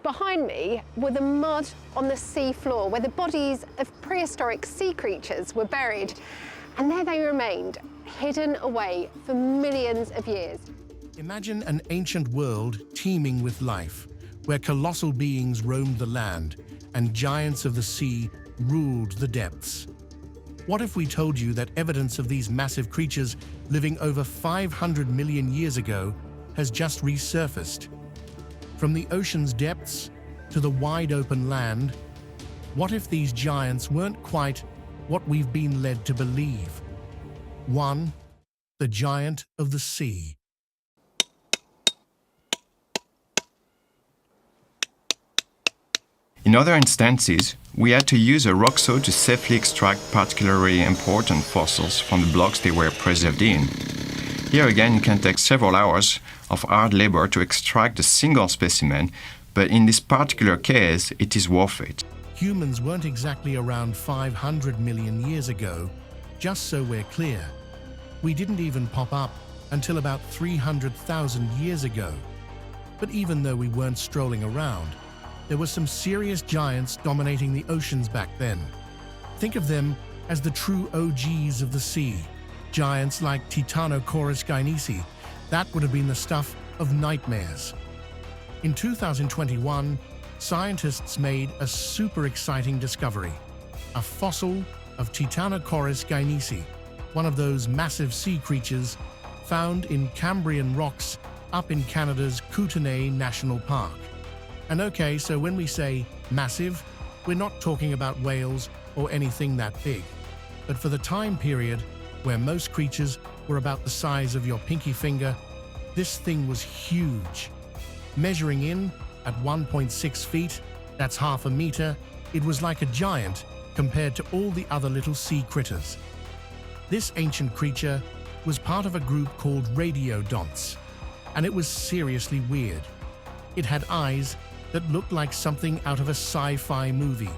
Behind me were the mud on the sea floor where the bodies of prehistoric sea creatures were buried. And there they remained, hidden away for millions of years. Imagine an ancient world teeming with life, where colossal beings roamed the land and giants of the sea ruled the depths. What if we told you that evidence of these massive creatures living over 500 million years ago has just resurfaced? From the ocean's depths to the wide open land, what if these giants weren't quite what we've been led to believe? 1. The giant of the sea. In other instances, we had to use a rock saw to safely extract particularly important fossils from the blocks they were preserved in. Here again, it can take several hours of hard labor to extract a single specimen, but in this particular case, it is worth it. Humans weren't exactly around 500 million years ago, just so we're clear. We didn't even pop up until about 300,000 years ago. But even though we weren't strolling around, there were some serious giants dominating the oceans back then. Think of them as the true OGs of the sea. Giants like Titanosaurus guinea. That would have been the stuff of nightmares. In 2021, scientists made a super exciting discovery. A fossil of Titanosaurus guinea, one of those massive sea creatures found in Cambrian rocks up in Canada's Kootenay National Park. And okay, so when we say massive, we're not talking about whales or anything that big. But for the time period where most creatures were about the size of your pinky finger, this thing was huge. Measuring in at 1.6 feet, that's half a meter, it was like a giant compared to all the other little sea critters. This ancient creature was part of a group called radiodonts, and it was seriously weird. It had eyes that looked like something out of a sci-fi movie,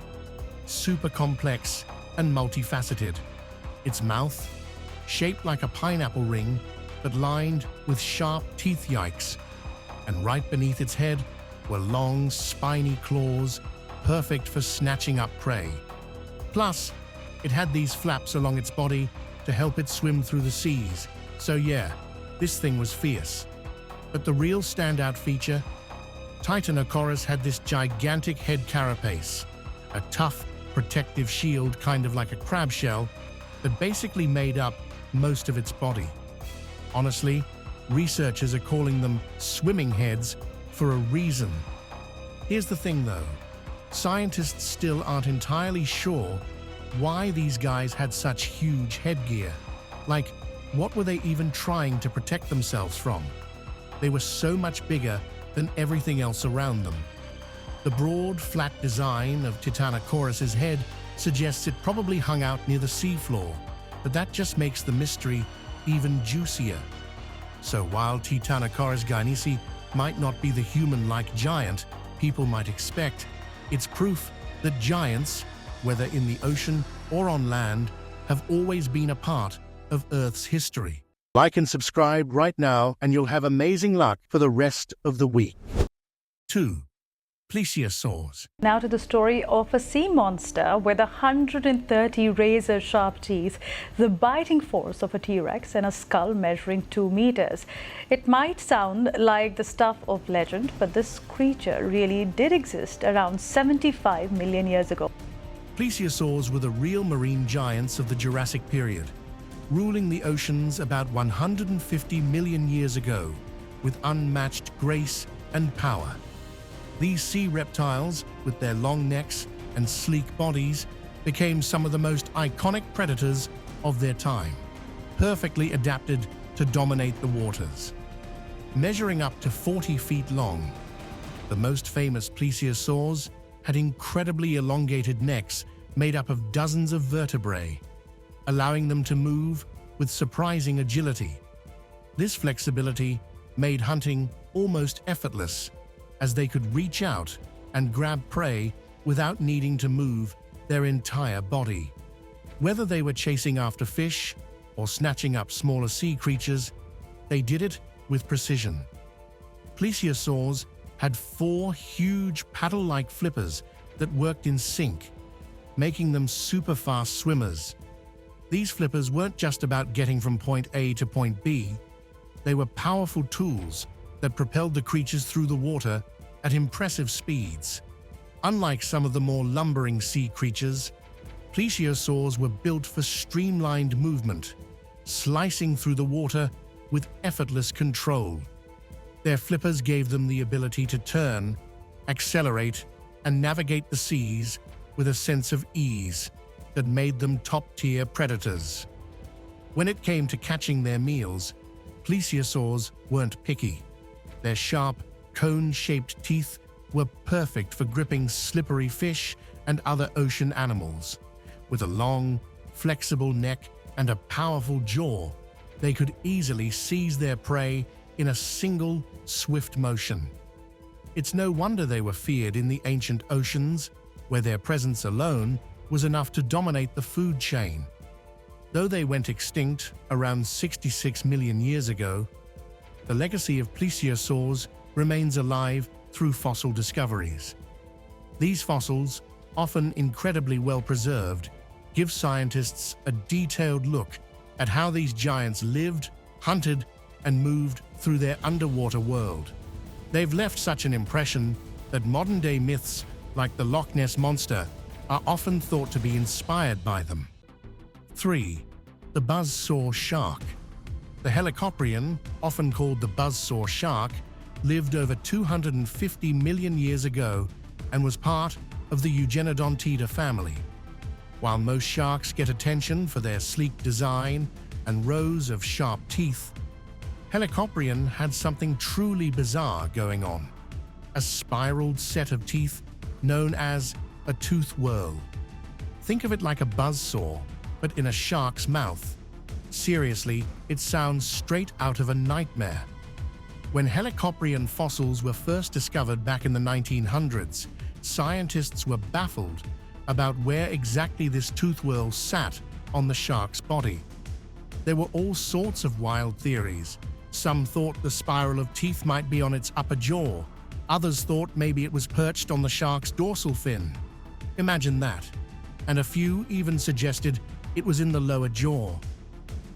super complex and multifaceted. Its mouth, shaped like a pineapple ring, but lined with sharp teeth yikes. And right beneath its head were long, spiny claws, perfect for snatching up prey. Plus, it had these flaps along its body to help it swim through the seas. So yeah, this thing was fierce. But the real standout feature, Titanosaurus had this gigantic head carapace, a tough, protective shield kind of like a crab shell that basically made up most of its body. Honestly, researchers are calling them swimming heads for a reason. Here's the thing though, scientists still aren't entirely sure why these guys had such huge headgear. Like, what were they even trying to protect themselves from? They were so much bigger than everything else around them. The broad, flat design of Titanosaurus's head suggests it probably hung out near the seafloor, but that just makes the mystery even juicier. So while Titanosaurus guinea might not be the human-like giant people might expect, it's proof that giants, whether in the ocean or on land, have always been a part of Earth's history. Like and subscribe right now and you'll have amazing luck for the rest of the week. 2. Plesiosaurs. Now to the story of a sea monster with 130 razor-sharp teeth, the biting force of a T-Rex, and a skull measuring 2 meters. It might sound like the stuff of legend, but this creature really did exist around 75 million years ago. Plesiosaurs were the real marine giants of the Jurassic period, ruling the oceans about 150 million years ago with unmatched grace and power. These sea reptiles, with their long necks and sleek bodies, became some of the most iconic predators of their time, perfectly adapted to dominate the waters. Measuring up to 40 feet long, the most famous plesiosaurs had incredibly elongated necks made up of dozens of vertebrae, allowing them to move with surprising agility. This flexibility made hunting almost effortless, as they could reach out and grab prey without needing to move their entire body. Whether they were chasing after fish or snatching up smaller sea creatures, they did it with precision. Plesiosaurs had 4 huge paddle-like flippers that worked in sync, making them super-fast swimmers. These flippers weren't just about getting from point A to point B. They were powerful tools that propelled the creatures through the water at impressive speeds. Unlike some of the more lumbering sea creatures, plesiosaurs were built for streamlined movement, slicing through the water with effortless control. Their flippers gave them the ability to turn, accelerate, and navigate the seas with a sense of ease that made them top-tier predators. When it came to catching their meals, plesiosaurs weren't picky. Their sharp, cone-shaped teeth were perfect for gripping slippery fish and other ocean animals. With a long, flexible neck and a powerful jaw, they could easily seize their prey in a single, swift motion. It's no wonder they were feared in the ancient oceans, where their presence alone was enough to dominate the food chain. Though they went extinct around 66 million years ago, the legacy of plesiosaurs remains alive through fossil discoveries. These fossils, often incredibly well preserved, give scientists a detailed look at how these giants lived, hunted, and moved through their underwater world. They've left such an impression that modern-day myths like the Loch Ness Monster are often thought to be inspired by them. 3. The buzzsaw shark. The helicoprion, often called the buzzsaw shark, lived over 250 million years ago and was part of the Eugenodontidae family. While most sharks get attention for their sleek design and rows of sharp teeth, helicoprion had something truly bizarre going on: a spiraled set of teeth known as a tooth whirl. Think of it like a buzzsaw, but in a shark's mouth. Seriously, it sounds straight out of a nightmare. When helicoprion fossils were first discovered back in the 1900s, scientists were baffled about where exactly this tooth whirl sat on the shark's body. There were all sorts of wild theories. Some thought the spiral of teeth might be on its upper jaw. Others thought maybe it was perched on the shark's dorsal fin. Imagine that. And a few even suggested it was in the lower jaw.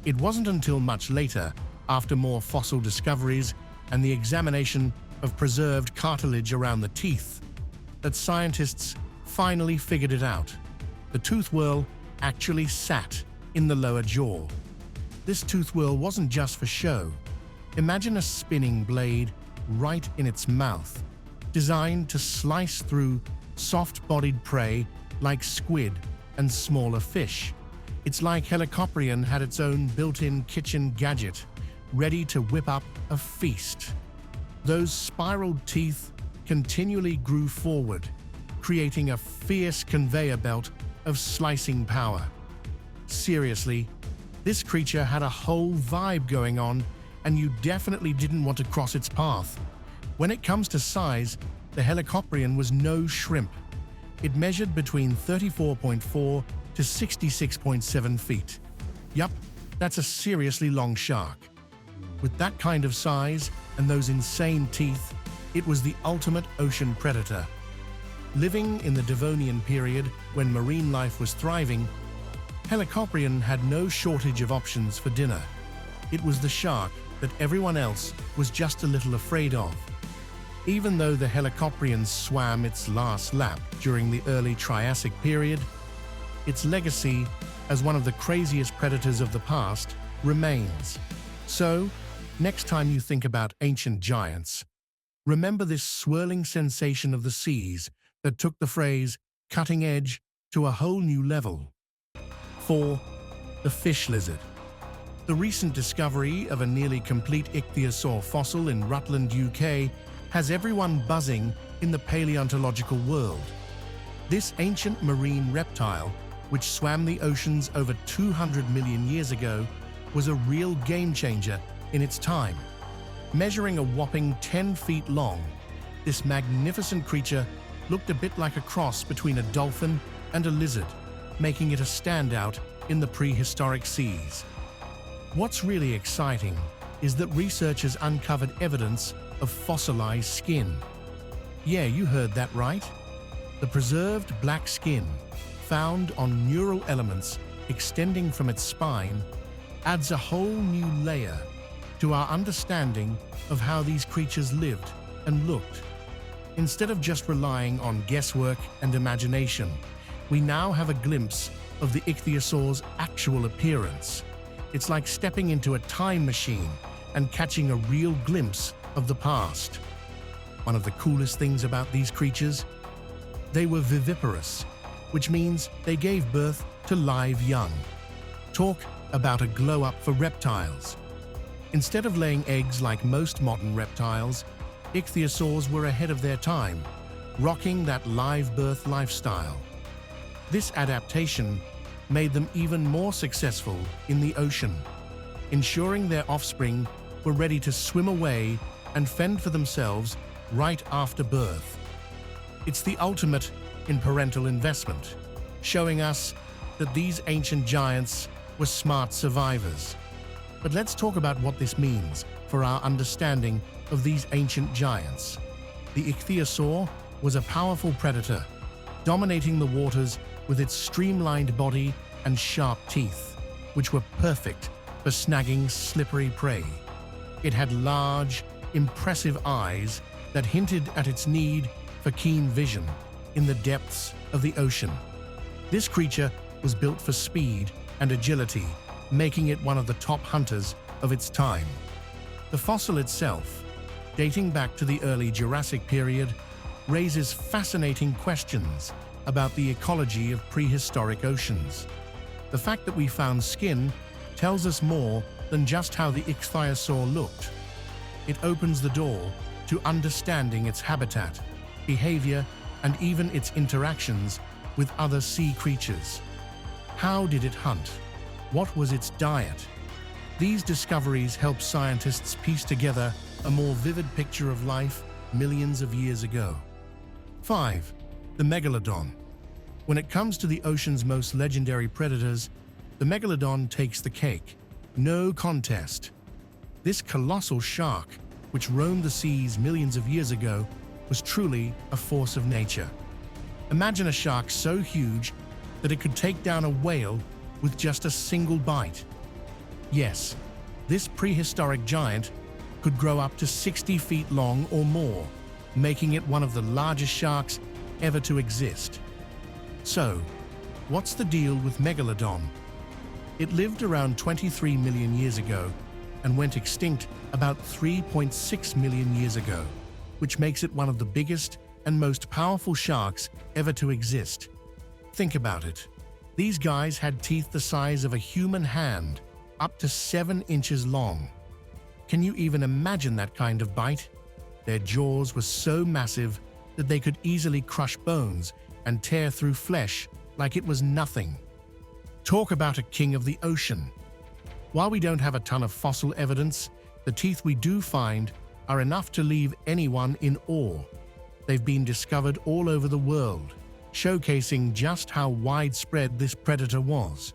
It wasn't until much later, after more fossil discoveries and the examination of preserved cartilage around the teeth, that scientists finally figured it out. The tooth whirl actually sat in the lower jaw. This tooth whirl wasn't just for show. Imagine a spinning blade right in its mouth, designed to slice through soft-bodied prey like squid and smaller fish. It's like helicoprion had its own built-in kitchen gadget, ready to whip up a feast. Those spiraled teeth continually grew forward, creating a fierce conveyor belt of slicing power. Seriously, this creature had a whole vibe going on, and you definitely didn't want to cross its path. When it comes to size, the helicoprion was no shrimp. It measured between 34.4 to 66.7 feet. Yup, that's a seriously long shark. With that kind of size and those insane teeth, it was the ultimate ocean predator. Living in the Devonian period, when marine life was thriving, helicoprion had no shortage of options for dinner. It was the shark that everyone else was just a little afraid of. Even though the helicoprion swam its last lap during the early Triassic period, its legacy as one of the craziest predators of the past remains. So, next time you think about ancient giants, remember this swirling sensation of the seas that took the phrase cutting edge to a whole new level. 4. The fish lizard. The recent discovery of a nearly complete ichthyosaur fossil in Rutland, UK, has everyone buzzing in the paleontological world. This ancient marine reptile, which swam the oceans over 200 million years ago, was a real game-changer in its time. Measuring a whopping 10 feet long, this magnificent creature looked a bit like a cross between a dolphin and a lizard, making it a standout in the prehistoric seas. What's really exciting is that researchers uncovered evidence of fossilized skin. Yeah, you heard that right. The preserved black skin, found on neural elements extending from its spine, adds a whole new layer to our understanding of how these creatures lived and looked. Instead of just relying on guesswork and imagination, we now have a glimpse of the ichthyosaur's actual appearance. It's like stepping into a time machine and catching a real glimpse of the past. One of the coolest things about these creatures? They were viviparous, which means they gave birth to live young. Talk about a glow-up for reptiles. Instead of laying eggs like most modern reptiles, ichthyosaurs were ahead of their time, rocking that live birth lifestyle. This adaptation made them even more successful in the ocean, ensuring their offspring were ready to swim away and fend for themselves right after birth. It's the ultimate in parental investment, showing us that these ancient giants were smart survivors. But let's talk about what this means for our understanding of these ancient giants. The ichthyosaur was a powerful predator, dominating the waters with its streamlined body and sharp teeth, which were perfect for snagging slippery prey. It had large, impressive eyes that hinted at its need for keen vision in the depths of the ocean. This creature was built for speed and agility, making it one of the top hunters of its time. The fossil itself, dating back to the early Jurassic period, raises fascinating questions about the ecology of prehistoric oceans. The fact that we found skin tells us more than just how the ichthyosaur looked. It opens the door to understanding its habitat, behavior, and even its interactions with other sea creatures. How did it hunt? What was its diet? These discoveries help scientists piece together a more vivid picture of life millions of years ago. 5. The megalodon. When it comes to the ocean's most legendary predators, the megalodon takes the cake. No contest. This colossal shark, which roamed the seas millions of years ago, was truly a force of nature. Imagine a shark so huge that it could take down a whale with just a single bite. Yes, this prehistoric giant could grow up to 60 feet long or more, making it one of the largest sharks ever to exist. So, what's the deal with Megalodon? It lived around 23 million years ago and went extinct about 3.6 million years ago, which makes it one of the biggest and most powerful sharks ever to exist. Think about it. These guys had teeth the size of a human hand, up to 7 inches long. Can you even imagine that kind of bite? Their jaws were so massive that they could easily crush bones and tear through flesh like it was nothing. Talk about a king of the ocean. While we don't have a ton of fossil evidence, the teeth we do find are enough to leave anyone in awe. They've been discovered all over the world, showcasing just how widespread this predator was.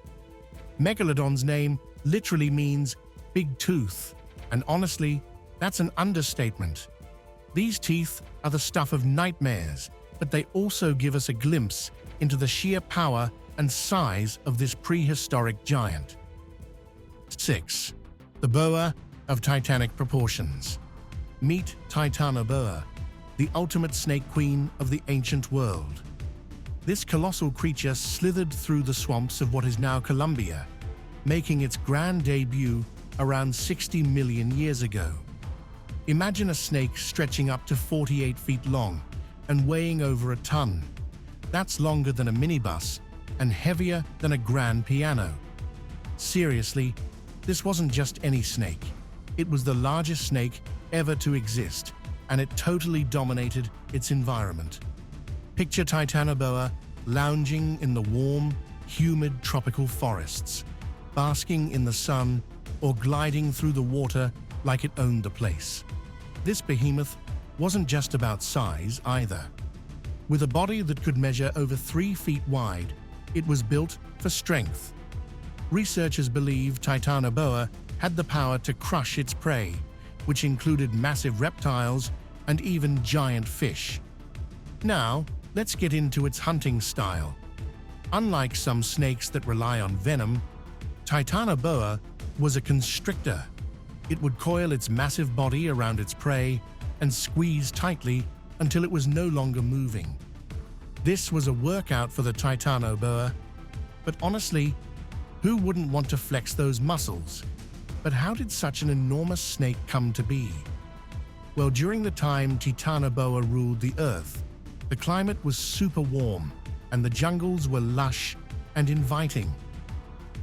Megalodon's name literally means big tooth, and honestly, that's an understatement. These teeth are the stuff of nightmares, but they also give us a glimpse into the sheer power and size of this prehistoric giant. 6. The boa of titanic proportions. Meet Titanoboa, the ultimate snake queen of the ancient world. This colossal creature slithered through the swamps of what is now Colombia, making its grand debut around 60 million years ago. Imagine a snake stretching up to 48 feet long and weighing over a ton. That's longer than a minibus and heavier than a grand piano. Seriously, this wasn't just any snake. It was the largest snake ever to exist, and it totally dominated its environment. Picture Titanoboa lounging in the warm, humid tropical forests, basking in the sun or gliding through the water like it owned the place. This behemoth wasn't just about size either. With a body that could measure over 3 feet wide, it was built for strength. Researchers believe Titanoboa had the power to crush its prey, which included massive reptiles and even giant fish. Now, let's get into its hunting style. Unlike some snakes that rely on venom, Titanoboa was a constrictor. It would coil its massive body around its prey and squeeze tightly until it was no longer moving. This was a workout for the Titanoboa, but honestly, who wouldn't want to flex those muscles? But how did such an enormous snake come to be? Well, during the time Titanoboa ruled the Earth, the climate was super warm and the jungles were lush and inviting.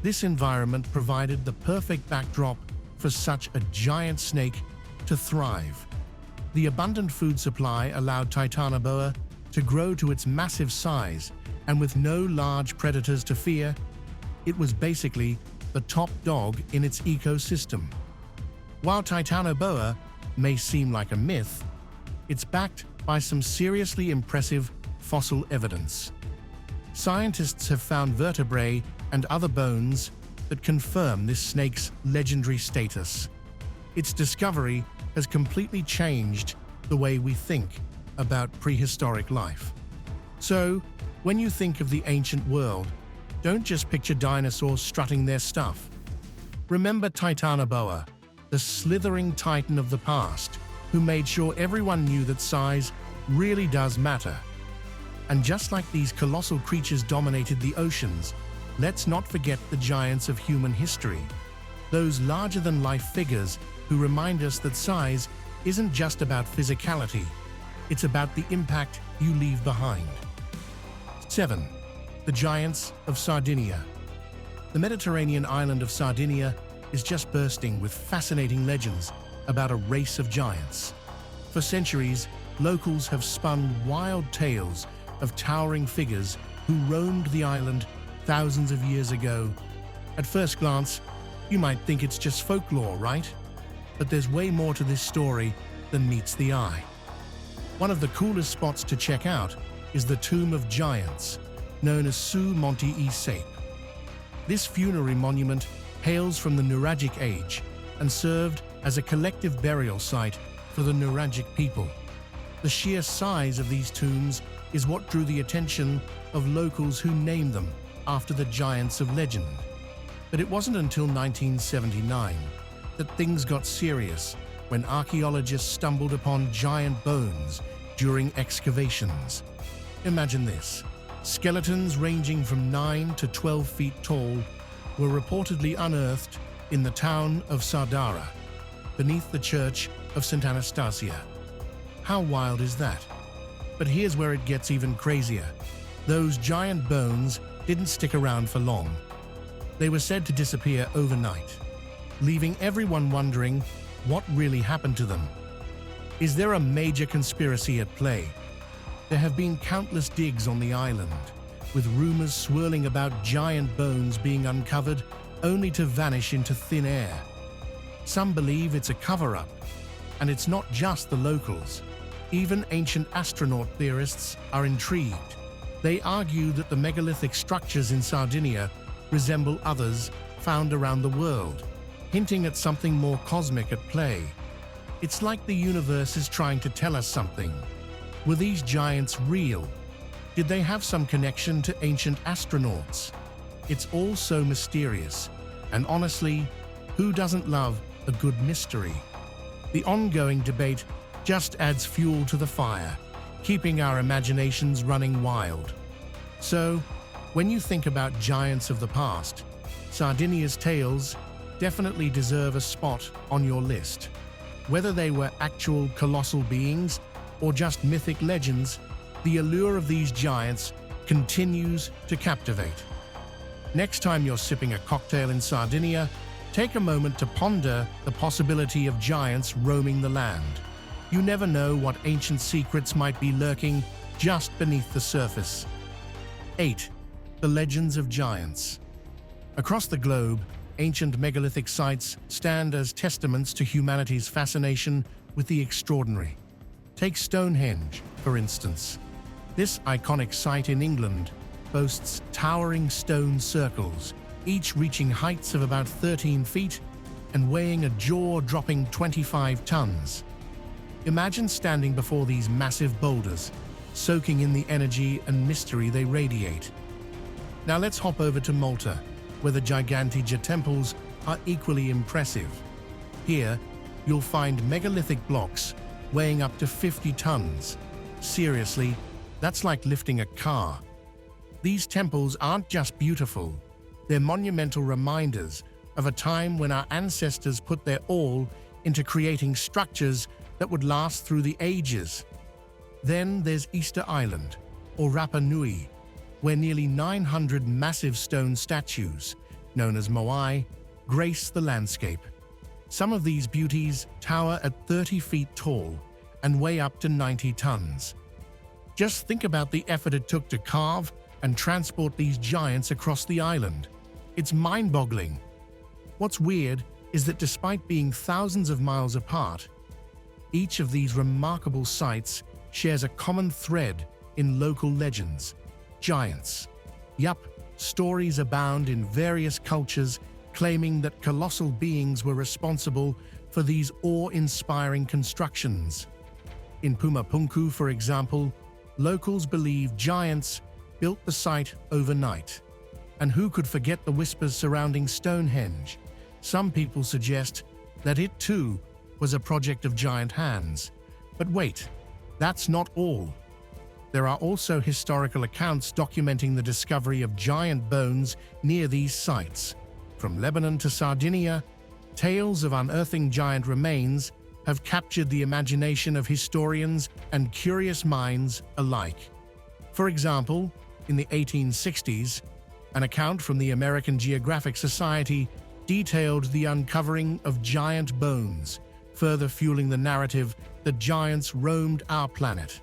This environment provided the perfect backdrop for such a giant snake to thrive. The abundant food supply allowed Titanoboa to grow to its massive size, and with no large predators to fear, it was basically the top dog in its ecosystem. While Titanoboa may seem like a myth, it's backed by some seriously impressive fossil evidence. Scientists have found vertebrae and other bones that confirm this snake's legendary status. Its discovery has completely changed the way we think about prehistoric life. So, when you think of the ancient world, don't just picture dinosaurs strutting their stuff. Remember Titanoboa, the slithering titan of the past, who made sure everyone knew that size really does matter. And just like these colossal creatures dominated the oceans, let's not forget the giants of human history, those larger-than-life figures who remind us that size isn't just about physicality, it's about the impact you leave behind. 7. The giants of Sardinia. The Mediterranean island of Sardinia is just bursting with fascinating legends about a race of giants. For centuries, locals have spun wild tales of towering figures who roamed the island thousands of years ago. At first glance, you might think it's just folklore, right? But there's way more to this story than meets the eye. One of the coolest spots to check out is the Tomb of Giants, known as Su Monte e Sape. This funerary monument hails from the Nuragic Age and served as a collective burial site for the Nuragic people. The sheer size of these tombs is what drew the attention of locals who named them after the giants of legend. But it wasn't until 1979 that things got serious when archaeologists stumbled upon giant bones during excavations. Imagine this. Skeletons ranging from 9 to 12 feet tall were reportedly unearthed in the town of Sardara, beneath the church of St. Anastasia. How wild is that? But here's where it gets even crazier. Those giant bones didn't stick around for long. They were said to disappear overnight, leaving everyone wondering what really happened to them. Is there a major conspiracy at play? There have been countless digs on the island, with rumors swirling about giant bones being uncovered only to vanish into thin air. Some believe it's a cover-up, and it's not just the locals. Even ancient astronaut theorists are intrigued. They argue that the megalithic structures in Sardinia resemble others found around the world, hinting at something more cosmic at play. It's like the universe is trying to tell us something. Were these giants real? Did they have some connection to ancient astronauts? It's all so mysterious, and honestly, who doesn't love a good mystery? The ongoing debate just adds fuel to the fire, keeping our imaginations running wild. So, when you think about giants of the past, Sardinia's tales definitely deserve a spot on your list. Whether they were actual colossal beings or just mythic legends, the allure of these giants continues to captivate. Next time you're sipping a cocktail in Sardinia, take a moment to ponder the possibility of giants roaming the land. You never know what ancient secrets might be lurking just beneath the surface. 8. The legends of giants. Across the globe, ancient megalithic sites stand as testaments to humanity's fascination with the extraordinary. Take Stonehenge, for instance. This iconic site in England boasts towering stone circles, each reaching heights of about 13 feet and weighing a jaw-dropping 25 tons. Imagine standing before these massive boulders, soaking in the energy and mystery they radiate. Now let's hop over to Malta, where the Gigantica temples are equally impressive. Here, you'll find megalithic blocks weighing up to 50 tons. Seriously, that's like lifting a car. These temples aren't just beautiful, they're monumental reminders of a time when our ancestors put their all into creating structures that would last through the ages. Then there's Easter Island, or Rapa Nui, where nearly 900 massive stone statues, known as moai, grace the landscape. Some of these beauties tower at 30 feet tall and weigh up to 90 tons. Just think about the effort it took to carve and transport these giants across the island. It's mind-boggling. What's weird is that despite being thousands of miles apart, each of these remarkable sites shares a common thread in local legends. Giants. Yup, stories abound in various cultures claiming that colossal beings were responsible for these awe-inspiring constructions. In Pumapunku, for example, locals believe giants built the site overnight. And who could forget the whispers surrounding Stonehenge? Some people suggest that it too was a project of giant hands. But wait, that's not all. There are also historical accounts documenting the discovery of giant bones near these sites. From Lebanon to Sardinia, tales of unearthing giant remains have captured the imagination of historians and curious minds alike. For example, in the 1860s, an account from the American Geographic Society detailed the uncovering of giant bones, further fueling the narrative that giants roamed our planet.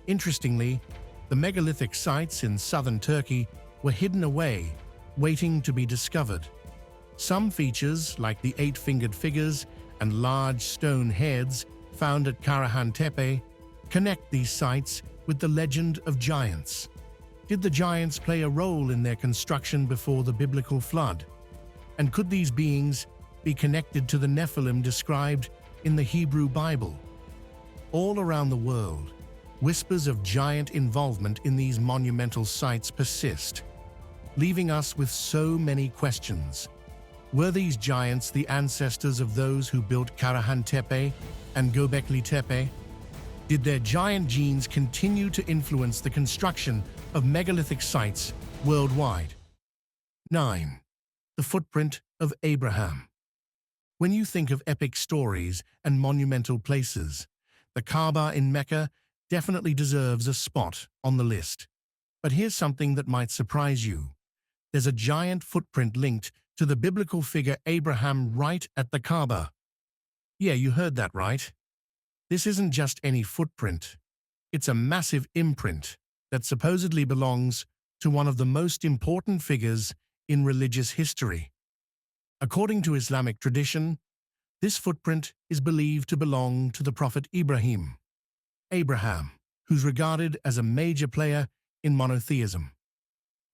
Interestingly, the megalithic sites in southern Turkey were hidden away, waiting to be discovered. Some features, like the 8-fingered figures and large stone heads found at Karahan Tepe, connect these sites with the legend of giants. Did the giants play a role in their construction before the biblical flood? And could these beings be connected to the Nephilim described in the Hebrew Bible? All around the world, whispers of giant involvement in these monumental sites persist, leaving us with so many questions. Were these giants the ancestors of those who built Karahan Tepe and Göbekli Tepe? Did their giant genes continue to influence the construction of megalithic sites worldwide? 9. The footprint of Abraham. When you think of epic stories and monumental places, the Kaaba in Mecca definitely deserves a spot on the list. But here's something that might surprise you. There's a giant footprint linked to the biblical figure Abraham right at the Kaaba. Yeah, you heard that right. This isn't just any footprint. It's a massive imprint that supposedly belongs to one of the most important figures in religious history. According to Islamic tradition, this footprint is believed to belong to the Prophet Ibrahim. Abraham, who's regarded as a major player in monotheism.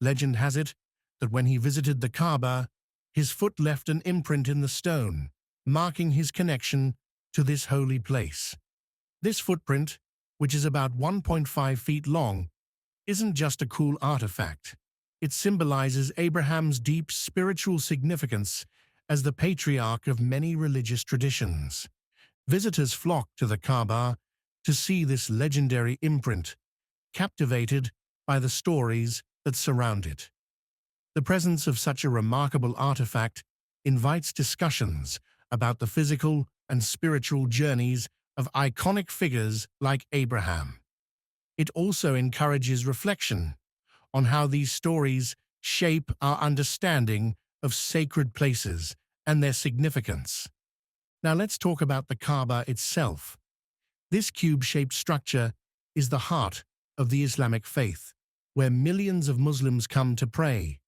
Legend has it that when he visited the Kaaba, his foot left an imprint in the stone, marking his connection to this holy place. This footprint, which is about 1.5 feet long, isn't just a cool artifact. It symbolizes Abraham's deep spiritual significance as the patriarch of many religious traditions. Visitors flock to the Kaaba to see this legendary imprint, captivated by the stories that surround it. The presence of such a remarkable artifact invites discussions about the physical and spiritual journeys of iconic figures like Abraham. It also encourages reflection on how these stories shape our understanding of sacred places and their significance. Now let's talk about the Kaaba itself. This cube-shaped structure is the heart of the Islamic faith, where millions of Muslims come to pray.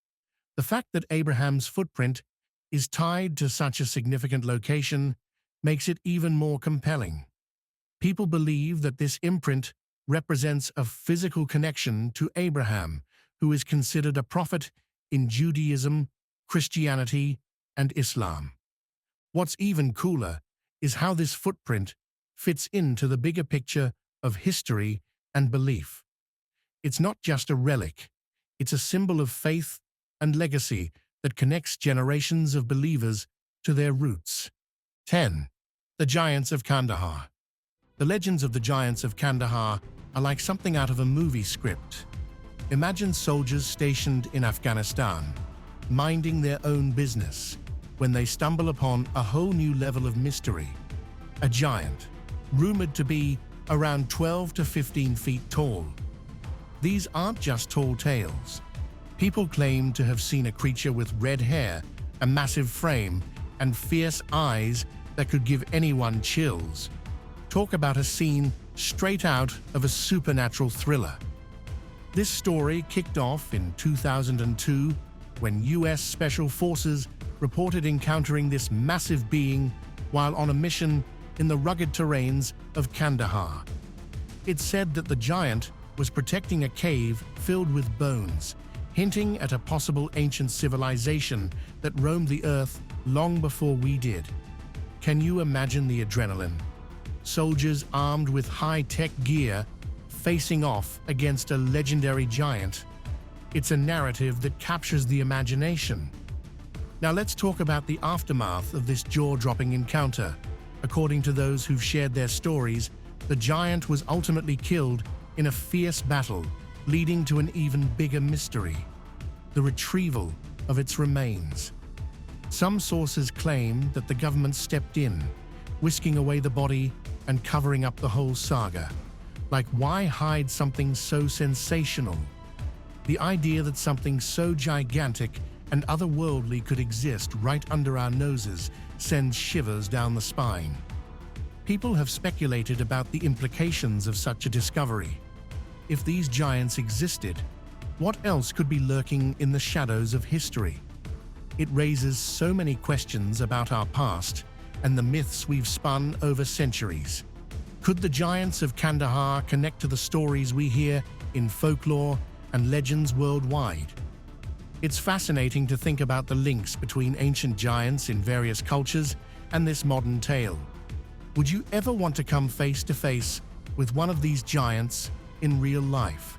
The fact that Abraham's footprint is tied to such a significant location makes it even more compelling. People believe that this imprint represents a physical connection to Abraham, who is considered a prophet in Judaism, Christianity, and Islam. What's even cooler is how this footprint fits into the bigger picture of history and belief. It's not just a relic, it's a symbol of faith and legacy that connects generations of believers to their roots. 10. The Giants of Kandahar. The legends of the Giants of Kandahar are like something out of a movie script. Imagine soldiers stationed in Afghanistan, minding their own business, when they stumble upon a whole new level of mystery. A giant, rumored to be around 12 to 15 feet tall. These aren't just tall tales. People claim to have seen a creature with red hair, a massive frame, and fierce eyes that could give anyone chills. Talk about a scene straight out of a supernatural thriller. This story kicked off in 2002 when US Special Forces reported encountering this massive being while on a mission in the rugged terrains of Kandahar. It said that the giant was protecting a cave filled with bones, hinting at a possible ancient civilization that roamed the earth long before we did. Can you imagine the adrenaline? Soldiers armed with high-tech gear facing off against a legendary giant. It's a narrative that captures the imagination. Now let's talk about the aftermath of this jaw-dropping encounter. According to those who've shared their stories, the giant was ultimately killed in a fierce battle, leading to an even bigger mystery: the retrieval of its remains. Some sources claim that the government stepped in, whisking away the body and covering up the whole saga. Like, why hide something so sensational? The idea that something so gigantic and otherworldly could exist right under our noses sends shivers down the spine. People have speculated about the implications of such a discovery. If these giants existed, what else could be lurking in the shadows of history? It raises so many questions about our past and the myths we've spun over centuries. Could the giants of Kandahar connect to the stories we hear in folklore and legends worldwide? It's fascinating to think about the links between ancient giants in various cultures and this modern tale. Would you ever want to come face to face with one of these giants in real life?